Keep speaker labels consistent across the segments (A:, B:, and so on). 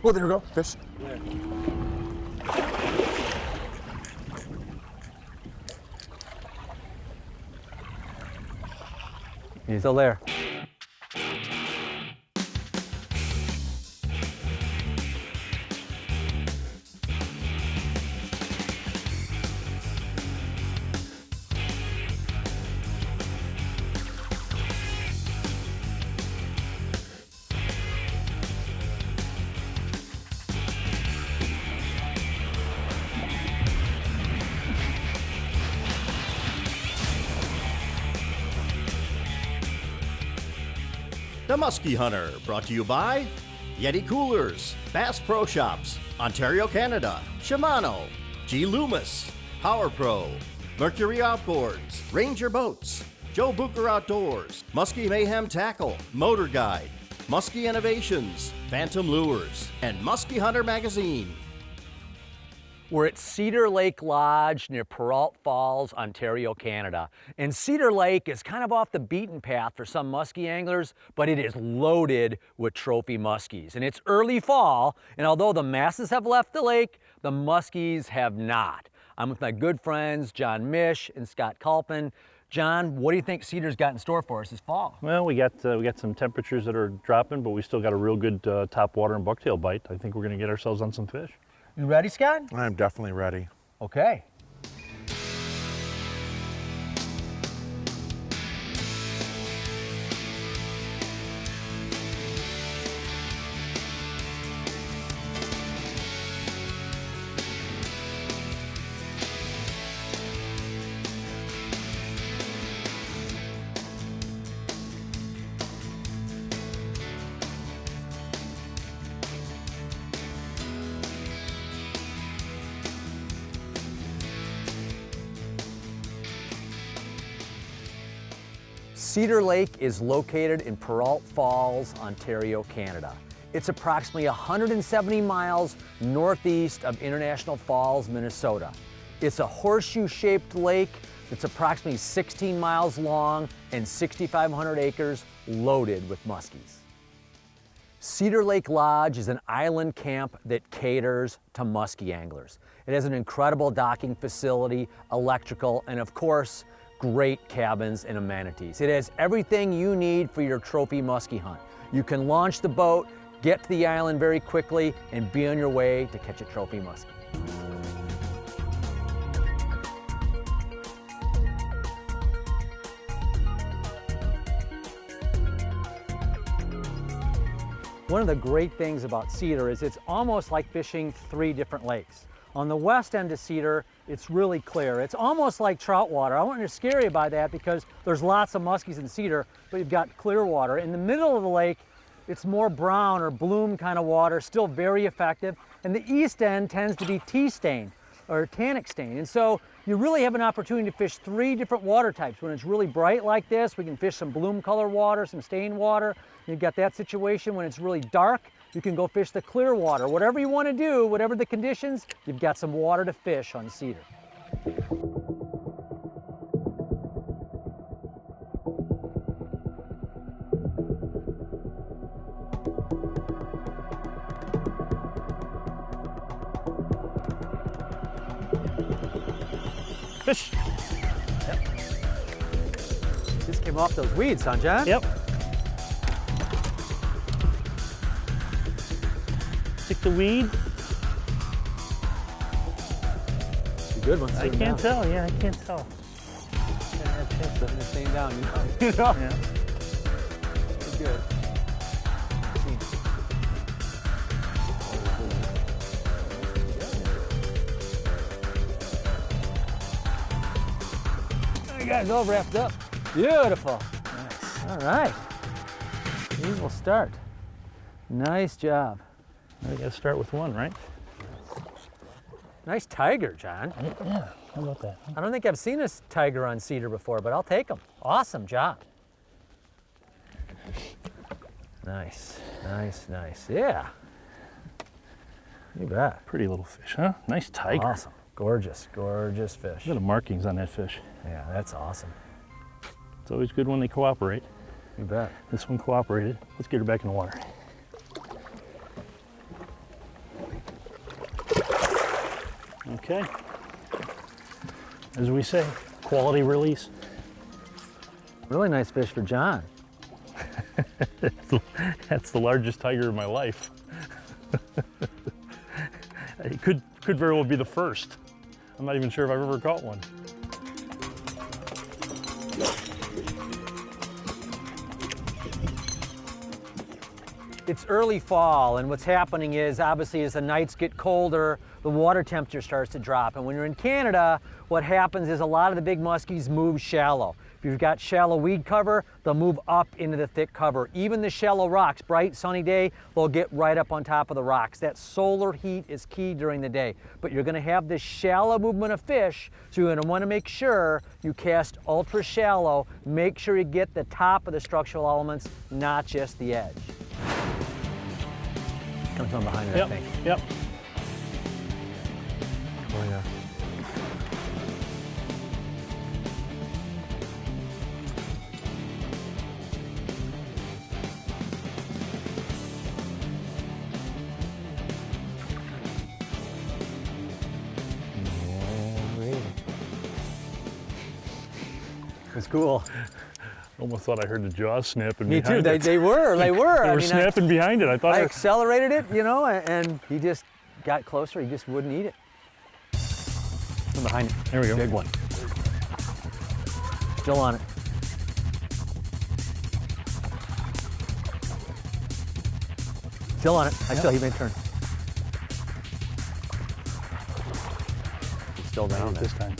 A: Oh, there we go, fish.
B: Yeah.
C: He's still there.
D: The Musky Hunter, brought to you by Yeti Coolers, Bass Pro Shops, Ontario, Canada, Shimano, G. Loomis, Power Pro, Mercury Outboards, Ranger Boats, Joe Booker Outdoors, Musky Mayhem Tackle, Motor Guide, Musky Innovations, Phantom Lures, and Musky Hunter Magazine.
C: We're at Cedar Lake Lodge near Peralt Falls, Ontario, Canada. And Cedar Lake is kind of off the beaten path for some muskie anglers, but it is loaded with trophy muskies. And it's early fall, and although the masses have left the lake, the muskies have not. I'm with my good friends, John Mich and Scott Kolpin. John, what do you think Cedar's got in store for us this fall?
B: Well, we got some temperatures that are dropping, but we still got a real good topwater and bucktail bite. I think we're going to get ourselves on some fish.
C: You ready, Scott?
A: I'm definitely ready.
C: Okay. Cedar Lake is located in Peralt Falls, Ontario, Canada. It's approximately 170 miles northeast of International Falls, Minnesota. It's a horseshoe-shaped lake that's approximately 16 miles long and 6,500 acres loaded with muskies. Cedar Lake Lodge is an island camp that caters to muskie anglers. It has an incredible docking facility, electrical, and of course, great cabins and amenities. It has everything you need for your trophy muskie hunt. You can launch the boat, get to the island very quickly, and be on your way to catch a trophy muskie. One of the great things about Cedar is it's almost like fishing 3 different lakes. On the west end of Cedar, it's really clear. It's almost like trout water. I want you to scare you by that because there's lots of muskies in Cedar, but you've got clear water. In the middle of the lake, it's more brown or bloom kind of water, still very effective. And the east end tends to be tea stained or tannic stained. And so you really have an opportunity to fish 3 different water types. When it's really bright like this, we can fish some bloom color water, some stained water. You've got that situation. When it's really dark, you can go fish the clear water. Whatever you want to do, whatever the conditions, you've got some water to fish on Cedar.
B: Fish!
C: Yep. Just came off those weeds, huh, John?
B: Yep. Stick the weed.
C: It's a good one.
B: I can't tell, yeah, I can't tell.
C: Setting this thing down, you know?
B: Yeah.
C: Pretty good. There you guys, all wrapped up. Beautiful. Nice. All right. We will start. Nice job.
B: We gotta start with one, right?
C: Nice tiger, John.
B: Yeah, how about that?
C: I don't think I've seen a tiger on Cedar before, but I'll take them. Awesome job. Nice, nice, nice. Yeah. You bet.
B: Pretty little fish, huh? Nice tiger.
C: Awesome. Gorgeous, gorgeous fish.
B: Look at the markings on that fish.
C: Yeah, that's awesome.
B: It's always good when they cooperate.
C: You bet.
B: This one cooperated. Let's get her back in the water. Okay. As we say, quality release.
C: Really nice fish for John.
B: That's the largest tiger in my life. It could very well be the first. I'm not even sure if I've ever caught one.
C: It's early fall, and what's happening is, obviously, as the nights get colder, the water temperature starts to drop. And when you're in Canada, what happens is a lot of the big muskies move shallow. If you've got shallow weed cover, they'll move up into the thick cover. Even the shallow rocks, bright sunny day, they'll get right up on top of the rocks. That solar heat is key during the day. But you're gonna have this shallow movement of fish, so you're gonna wanna make sure you cast ultra shallow. Make sure you get the top of the structural elements, not just the edge. Comes from behind it,
B: Yep,
C: I think.
B: yep.
C: Oh, yeah. It's cool.
B: Almost thought I heard the jaws snapping
C: Me
B: behind
C: too.
B: it.
C: They were. They were.
B: They were snapping behind it. I thought
C: I
B: it
C: accelerated it, you know, and he just got closer. He just wouldn't eat it. From behind it.
B: There we go.
C: Big one. Still on it. Still on it. He made a turn. He's still down
B: this time.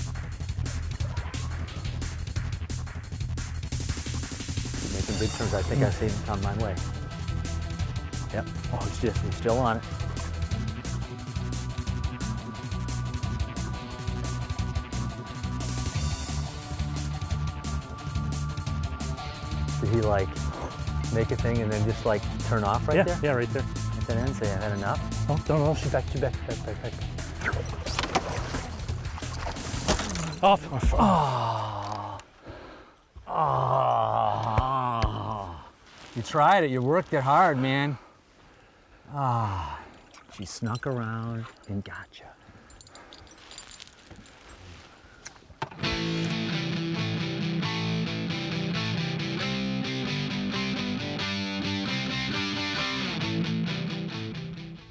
C: Making big turns. I think I see him come my way. Yep. Oh, he's still on it. Did he like make a thing and then just like turn off right there?
B: Yeah, right there.
C: At that end, say I had enough.
B: Oh, no, she's back. Off.
C: You tried it. You worked it hard, man. She snuck around and gotcha.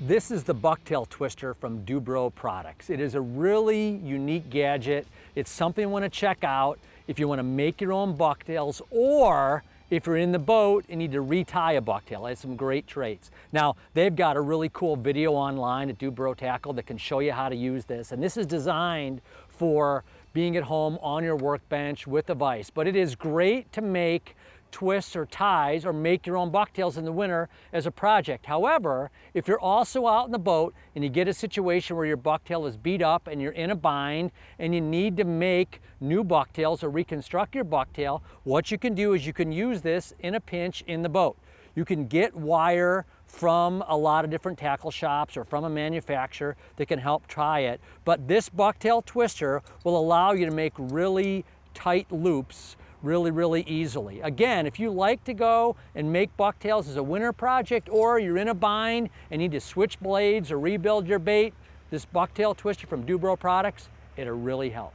C: This is the bucktail twister from Dubro Products. It is a really unique gadget. It's something you want to check out if you want to make your own bucktails, or if you're in the boat and need to retie a bucktail. It has some great traits. Now, they've got a really cool video online at Dubro Tackle that can show you how to use this. And this is designed for being at home on your workbench with a vise. But it is great to make twists or ties or make your own bucktails in the winter as a project. However, if you're also out in the boat and you get a situation where your bucktail is beat up and you're in a bind and you need to make new bucktails or reconstruct your bucktail, what you can do is you can use this in a pinch in the boat. You can get wire from a lot of different tackle shops or from a manufacturer that can help tie it. But this bucktail twister will allow you to make really tight loops really easily. Again, if you like to go and make bucktails as a winter project, or you're in a bind and need to switch blades or rebuild your bait, this bucktail twister from Dubro Products, it'll really help.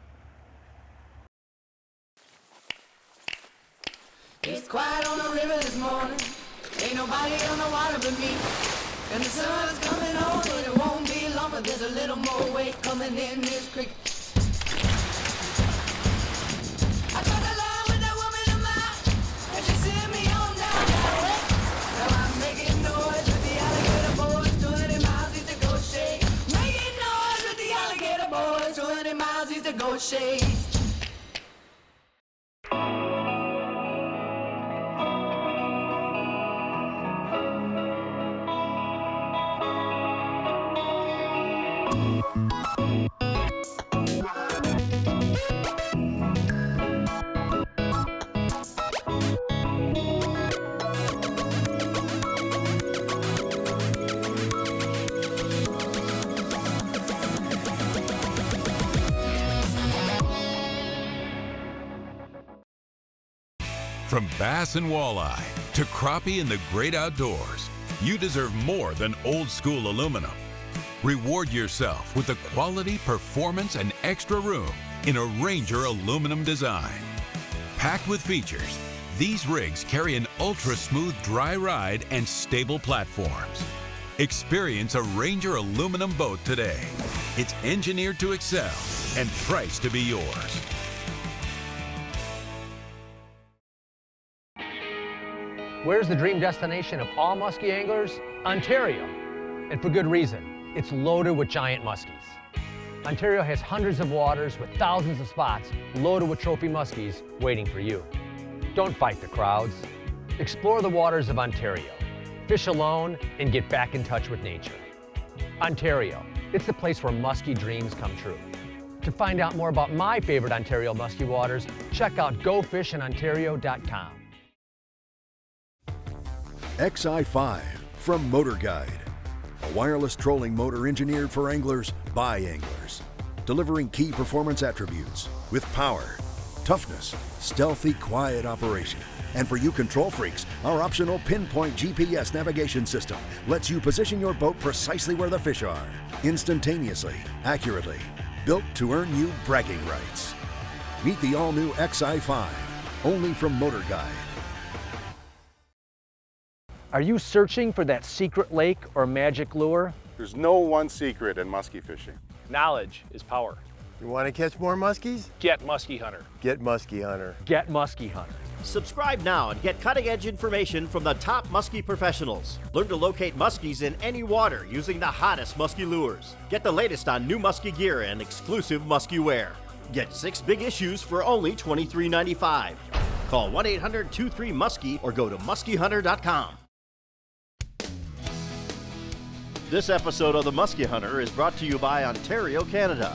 A: It's quiet on the river this morning. Ain't nobody on the water but me. And the sun's coming on, but it won't be long, but there's a little more weight coming in this creek. I got a line with that woman of mine, and she sent me on down that way. Now I'm making noise with the alligator boys, 20 miles east of Goshen. Making noise with the alligator boys, 20 miles east of Goshen.
E: From bass and walleye to crappie and the great outdoors, you deserve more than old school aluminum. Reward yourself with the quality, performance, and extra room in a Ranger aluminum design. Packed with features, these rigs carry an ultra-smooth dry ride and stable platforms. Experience a Ranger aluminum boat today. It's engineered to excel and priced to be yours.
C: Where's the dream destination of all muskie anglers? Ontario. And for good reason. It's loaded with giant muskies. Ontario has hundreds of waters with thousands of spots loaded with trophy muskies waiting for you. Don't fight the crowds. Explore the waters of Ontario. Fish alone and get back in touch with nature. Ontario, it's the place where muskie dreams come true. To find out more about my favorite Ontario muskie waters, check out gofishinontario.com.
F: XI5 from Motor Guide. A wireless trolling motor engineered for anglers by anglers. Delivering key performance attributes with power, toughness, stealthy, quiet operation. And for you control freaks, our optional pinpoint GPS navigation system lets you position your boat precisely where the fish are, instantaneously, accurately, built to earn you bragging rights. Meet the all-new XI5, only from Motor Guide.
C: Are you searching for that secret lake or magic lure?
G: There's no one secret in muskie fishing.
H: Knowledge is power.
I: You want to catch more muskies?
H: Get Musky Hunter.
I: Get Musky Hunter.
C: Get Musky Hunter.
D: Subscribe now and get cutting-edge information from the top muskie professionals. Learn to locate muskies in any water using the hottest muskie lures. Get the latest on new muskie gear and exclusive muskie wear. Get 6 big issues for only $23.95. Call 1-800-23-MUSKIE or go to muskiehunter.com. This episode of The Muskie Hunter is brought to you by Ontario, Canada.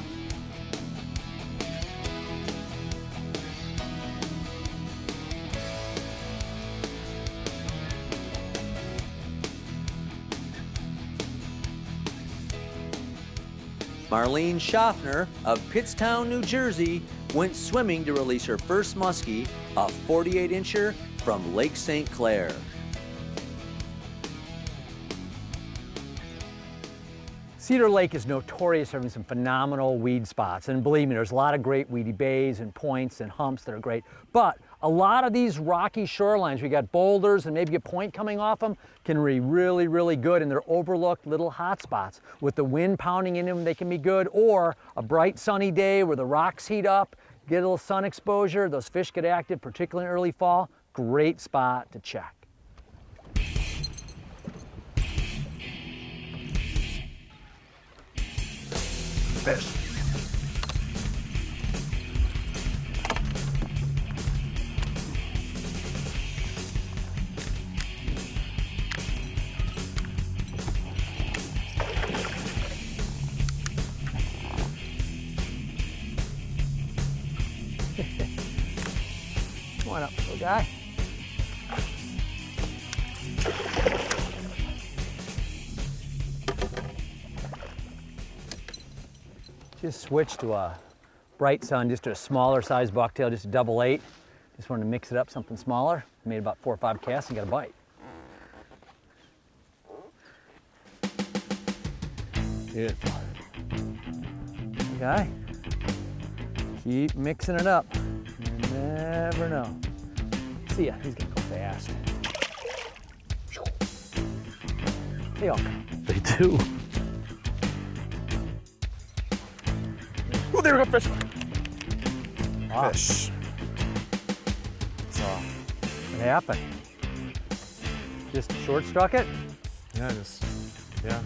C: Marlene Schaffner of Pittstown, New Jersey, went swimming to release her first muskie, a 48-incher from Lake St. Clair. Cedar Lake is notorious for having some phenomenal weed spots, and believe me, there's a lot of great weedy bays and points and humps that are great, but a lot of these rocky shorelines, we got boulders and maybe a point coming off them, can be really, really good, and they're overlooked little hot spots. With the wind pounding in them, they can be good, or a bright sunny day where the rocks heat up, get a little sun exposure, those fish get active, particularly in early fall, great spot to check. Fish. Come on up, little guy. Just switched to a bright sun, just to a smaller size bucktail, just a double 8. Just wanted to mix it up, something smaller. Made about 4 or 5 casts and got a bite. Beautiful. Okay. Keep mixing it up. You never know. See ya, he's gonna go fast. They all come.
B: They do.
G: Oh, there we go, fish.
C: Wow.
G: Fish.
C: So, what happened? Just short struck it?
G: Yeah, yeah.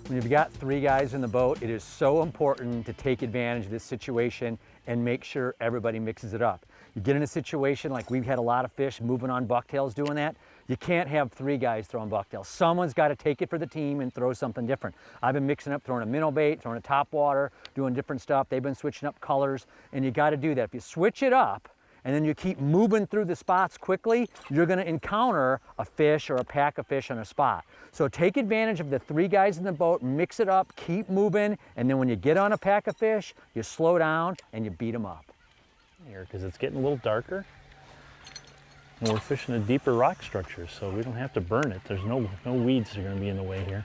C: When you've got 3 guys in the boat, it is so important to take advantage of this situation and make sure everybody mixes it up. You get in a situation like we've had a lot of fish moving on bucktails doing that, you can't have 3 guys throwing bucktails. Someone's got to take it for the team and throw something different. I've been mixing up, throwing a minnow bait, throwing a topwater, doing different stuff. They've been switching up colors, and you got to do that. If you switch it up and then you keep moving through the spots quickly, you're going to encounter a fish or a pack of fish on a spot. So take advantage of the 3 guys in the boat, mix it up, keep moving, and then when you get on a pack of fish, you slow down and you beat them up.
B: Here, because it's getting a little darker. And we're fishing a deeper rock structure, so we don't have to burn it. There's no weeds that are going to be in the way here.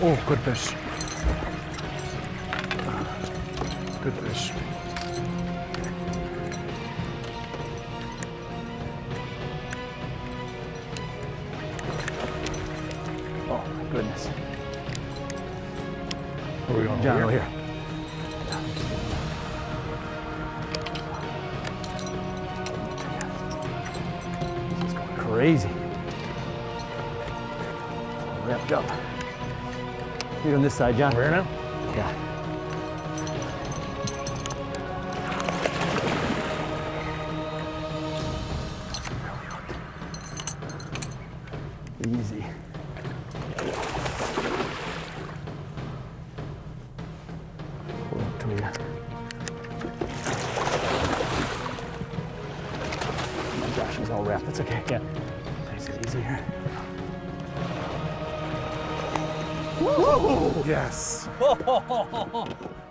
G: Oh, good fish. Good fish.
C: Oh my goodness.
G: Where are we going?
C: John, over here. This is going crazy. Wrapped up. You're on this side, John.
B: Where now?
C: Yeah. Easy. Pull up to you. Oh my gosh, he's all wrapped. That's okay.
B: Yeah.
C: Nice and easy here.
G: Yes.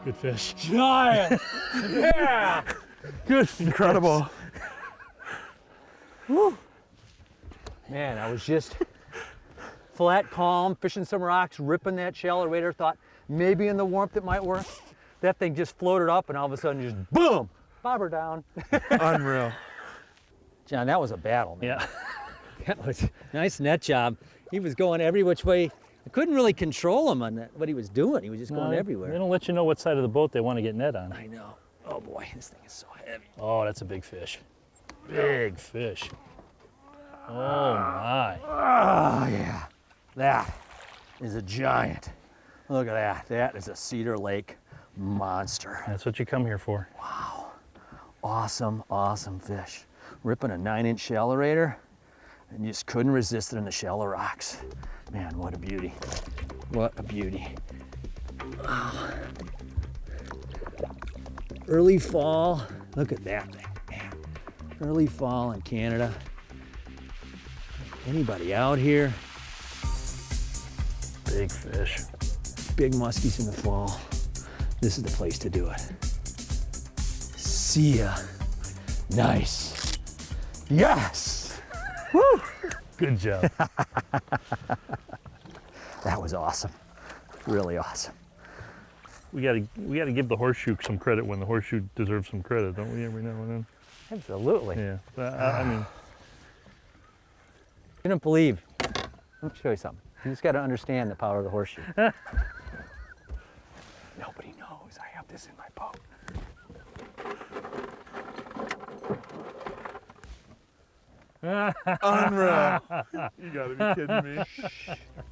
B: Good fish.
C: Giant! Yeah!
B: Good.
G: Incredible.
C: Woo. Man, I was just flat, calm, fishing some rocks, ripping that shallow raider. Thought maybe in the warmth it might work. That thing just floated up, and all of a sudden, just boom, bobber down.
G: Unreal.
C: John, that was a battle, man.
B: Yeah.
C: That was nice net job. He was going every which way. I couldn't really control him on that, what he was doing. He was just going everywhere.
B: They don't let you know what side of the boat they want to get net on.
C: I know. Oh boy, this thing is so heavy.
B: Oh, that's a big fish. Big fish. Oh my.
C: Oh yeah, that is a giant. Look at that. That is a Cedar Lake monster.
B: That's what you come here for.
C: Awesome, awesome fish. Ripping a 9-inch shallow raider, and you just couldn't resist it in the shallow rocks. Man, what a beauty. What a beauty. Wow. Early fall, look at that thing, man. Early fall in Canada. Anybody out here?
B: Big fish.
C: Big muskies in the fall. This is the place to do it. See ya. Nice. Yes. Woo.
B: Good job.
C: That was awesome. Really awesome.
B: we gotta give the horseshoe some credit when the horseshoe deserves some credit, don't we? Every now and then.
C: Absolutely.
B: Yeah. I mean.
C: You don't believe. Let me show you something. You just got to understand the power of the horseshoe. Nobody knows I have this in my boat.
G: Unreal. You gotta be kidding me.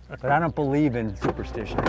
C: But I don't believe in superstition.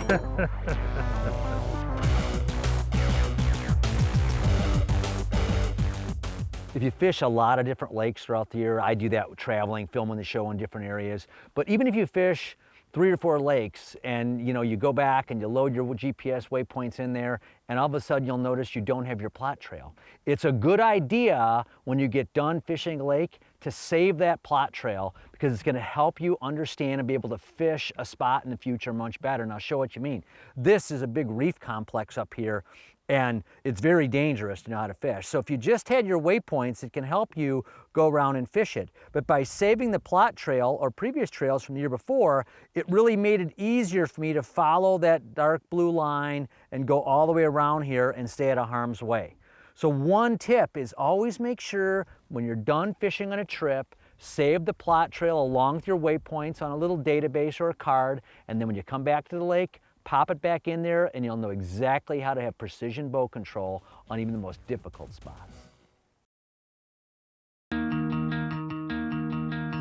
C: If you fish a lot of different lakes throughout the year, I do that with traveling, filming the show in different areas. But even if you fish 3 or 4 lakes and you go back and you load your GPS waypoints in there, and all of a sudden you'll notice you don't have your plot trail. It's a good idea when you get done fishing a lake to save that plot trail, because it's going to help you understand and be able to fish a spot in the future much better. And I'll show what you mean. This is a big reef complex up here, and it's very dangerous to know how to fish. So if you just had your waypoints, it can help you go around and fish it. But by saving the plot trail or previous trails from the year before, it really made it easier for me to follow that dark blue line and go all the way around here and stay out of harm's way. So one tip is always make sure when you're done fishing on a trip, save the plot trail along with your waypoints on a little database or a card, and then when you come back to the lake, pop it back in there and you'll know exactly how to have precision bow control on even the most difficult spots.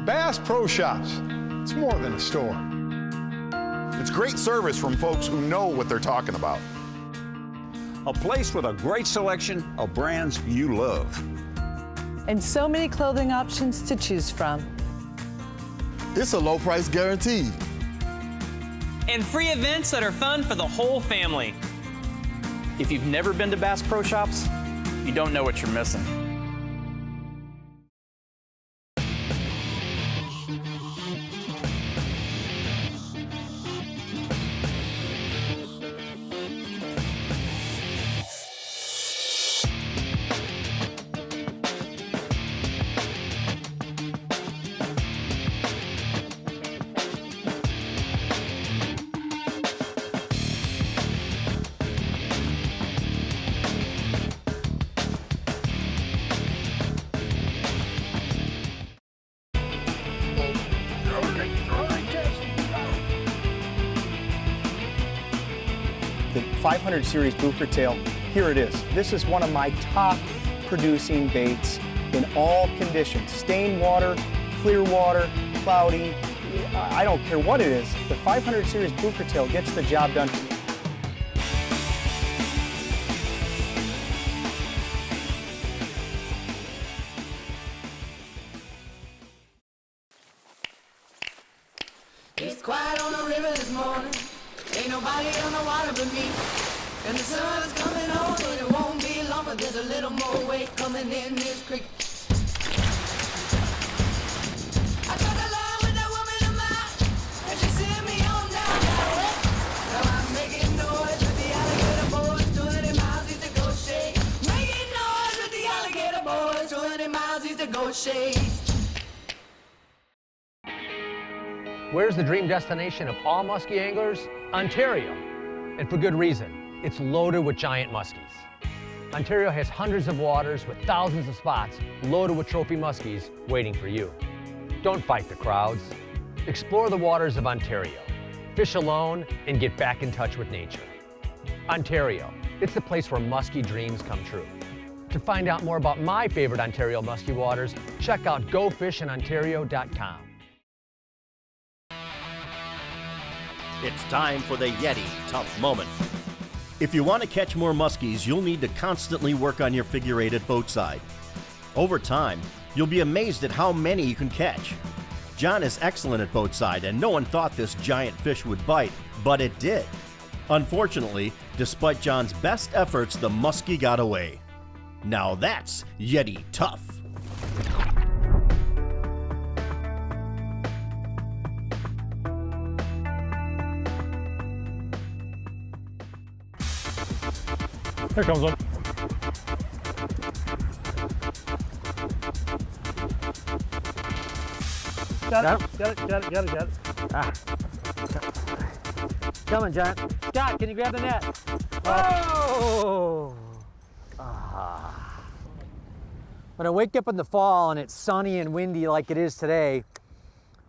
J: Bass Pro Shops. It's more than a store.
K: It's great service from folks who know what they're talking about.
L: A place with a great selection of brands you love.
M: And so many clothing options to choose from.
J: It's a low price guarantee.
N: And free events that are fun for the whole family.
H: If you've never been to Bass Pro Shops, you don't know what you're missing.
O: the 500 series booker tail, here it is. This is one of my top producing baits in all conditions. Stained water, clear water, cloudy, I don't care what it is. The 500 series booker tail gets the job done.
A: It's quiet on the river this morning. Ain't nobody on the water but me. And the sun's coming on, and it won't be long, but there's a little more weight coming in this creek. I got a line with that woman of mine, and she sent me on down that way. Now I'm making noise with the alligator boys, 20 miles east of Ghost Shade. Making noise with the alligator boys, 20 miles east of Ghost Shade.
C: Where's the dream destination of all muskie anglers? Ontario, and for good reason. It's loaded with giant muskies. Ontario has hundreds of waters with thousands of spots loaded with trophy muskies waiting for you. Don't fight the crowds. Explore the waters of Ontario. Fish alone and get back in touch with nature. Ontario, it's the place where muskie dreams come true. To find out more about my favorite Ontario muskie waters, check out gofishinontario.com.
D: It's time for the Yeti Tough Moment. If you want to catch more muskies, you'll need to constantly work on your figure eight at boat side. Over time, you'll be amazed at how many you can catch. John is excellent at boat side, and no one thought this giant fish would bite, but it did. Unfortunately, despite John's best efforts, the muskie got away. Now that's Yeti Tough.
B: Here comes one. Got it.
C: Ah. Come on, John. Scott, can you grab the net? Oh! Ah. When I wake up in the fall and it's sunny and windy like it is today,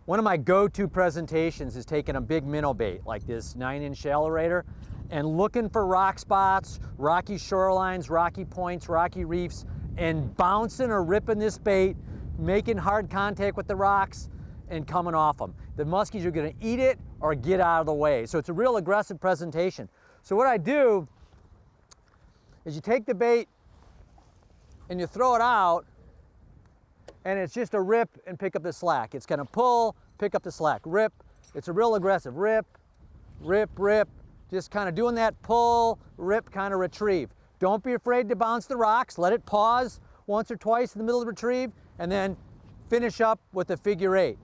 C: one of my go-to presentations is taking a big minnow bait like this 9-inch shallow-rater and looking for rock spots, rocky shorelines, rocky points, rocky reefs, and bouncing or ripping this bait, making hard contact with the rocks and coming off them. The muskies are gonna eat it or get out of the way. So it's a real aggressive presentation. So what I do is you take the bait and you throw it out, and it's just a rip and pick up the slack. It's gonna pull, pick up the slack, rip. It's a real aggressive rip, rip, rip. Just kind of doing that pull, rip, kind of retrieve. Don't be afraid to bounce the rocks. Let it pause once or twice in the middle of the retrieve, and then finish up with a figure eight.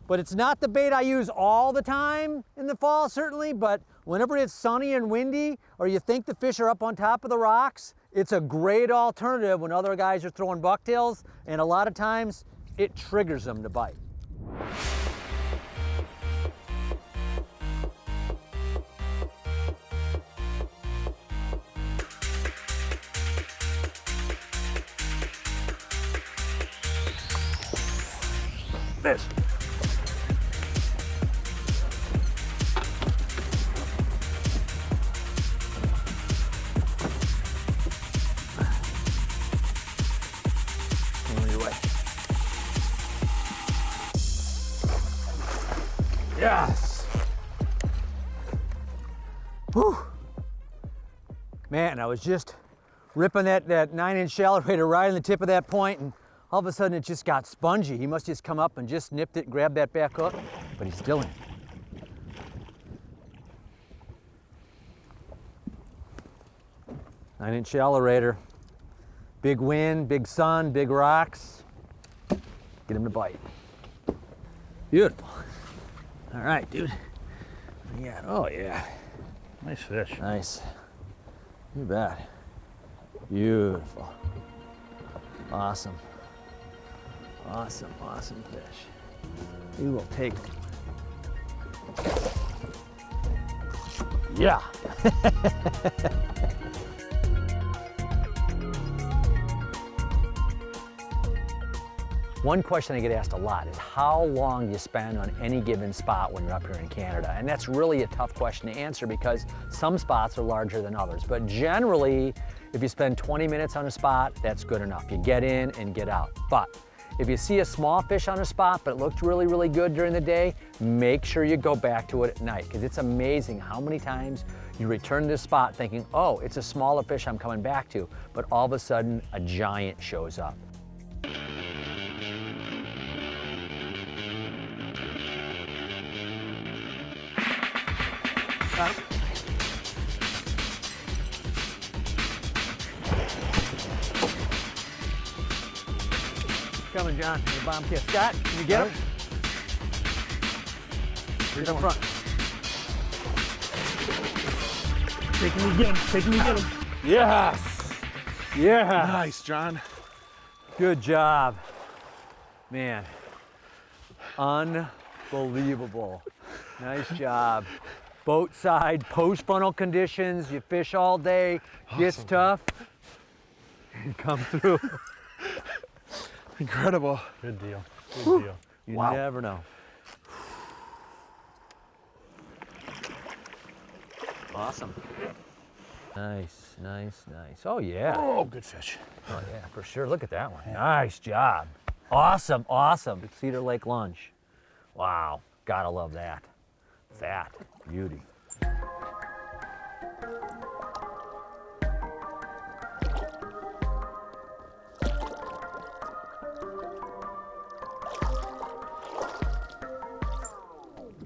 C: But it's not the bait I use all the time in the fall, certainly, but whenever it's sunny and windy, or you think the fish are up on top of the rocks, it's a great alternative when other guys are throwing bucktails, and a lot of times it triggers them to bite.
B: This.
C: Yes! Whew. Man, I was just ripping that 9-inch shallow-rater right on the tip of that point, and all of a sudden it just got spongy. He must just come up and just nipped it and grabbed that back hook, but he's still in. Nine-inch shallow-rater. Big wind, big sun, big rocks. Get him to bite. Beautiful. All right, dude. Yeah. Oh, yeah.
B: Nice fish.
C: Nice. You bet. Beautiful. Awesome. Awesome, awesome fish. We will take it. Yeah. One question I get asked a lot is how long do you spend on any given spot when you're up here in Canada? And that's really a tough question to answer because some spots are larger than others. But generally, if you spend 20 minutes on a spot, that's good enough. You get in and get out. But if you see a small fish on a spot, but it looked really, really good during the day, make sure you go back to it at night because it's amazing how many times you return to this spot thinking, oh, it's a smaller fish I'm coming back to, but all of a sudden a giant shows up. Coming, John. The bomb kiss. Scott, can you get him? Here's up front.
B: Take him again. Take him again.
C: Yes. Yeah.
G: Nice, John.
C: Good job. Man. Unbelievable. Nice job. Boat side, post funnel conditions. You fish all day. Gets tough. You come through.
G: Incredible.
B: Good deal. Good deal.
C: You never know. Awesome. Nice, nice, nice. Oh, yeah.
B: Oh, good fish.
C: Oh, yeah, for sure. Look at that one. Nice job. Awesome, awesome. Cedar Lake lunch. Wow. Gotta love that. Fat. Beauty.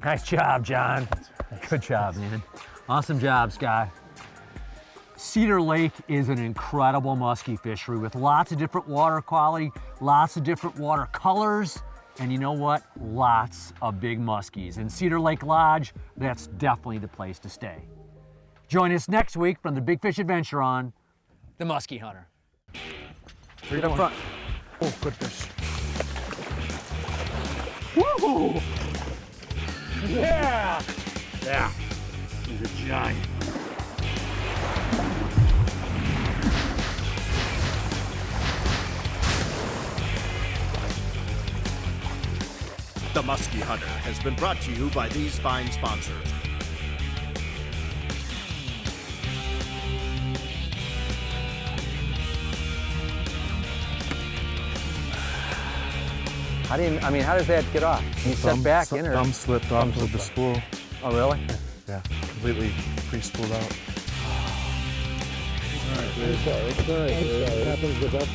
C: Nice job, John. Good job, man. Awesome job, Scott. Cedar Lake is an incredible musky fishery with lots of different water quality, lots of different water colors, and you know what? Lots of big muskies. And Cedar Lake Lodge, that's definitely the place to stay. Join us next week from the Big Fish Adventure on The Musky Hunter. Right up front.
G: Oh, good fish.
B: Woo! Yeah! Yeah. He's a giant.
D: The Musky Hunter has been brought to you by these fine sponsors.
C: How does that get off? You set back in or?
G: Thumb slipped off of the spool.
C: Oh, really?
G: Yeah, completely pre-spooled out.
P: Happens with us.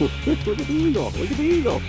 P: Look at the eagle. Look at the eagle.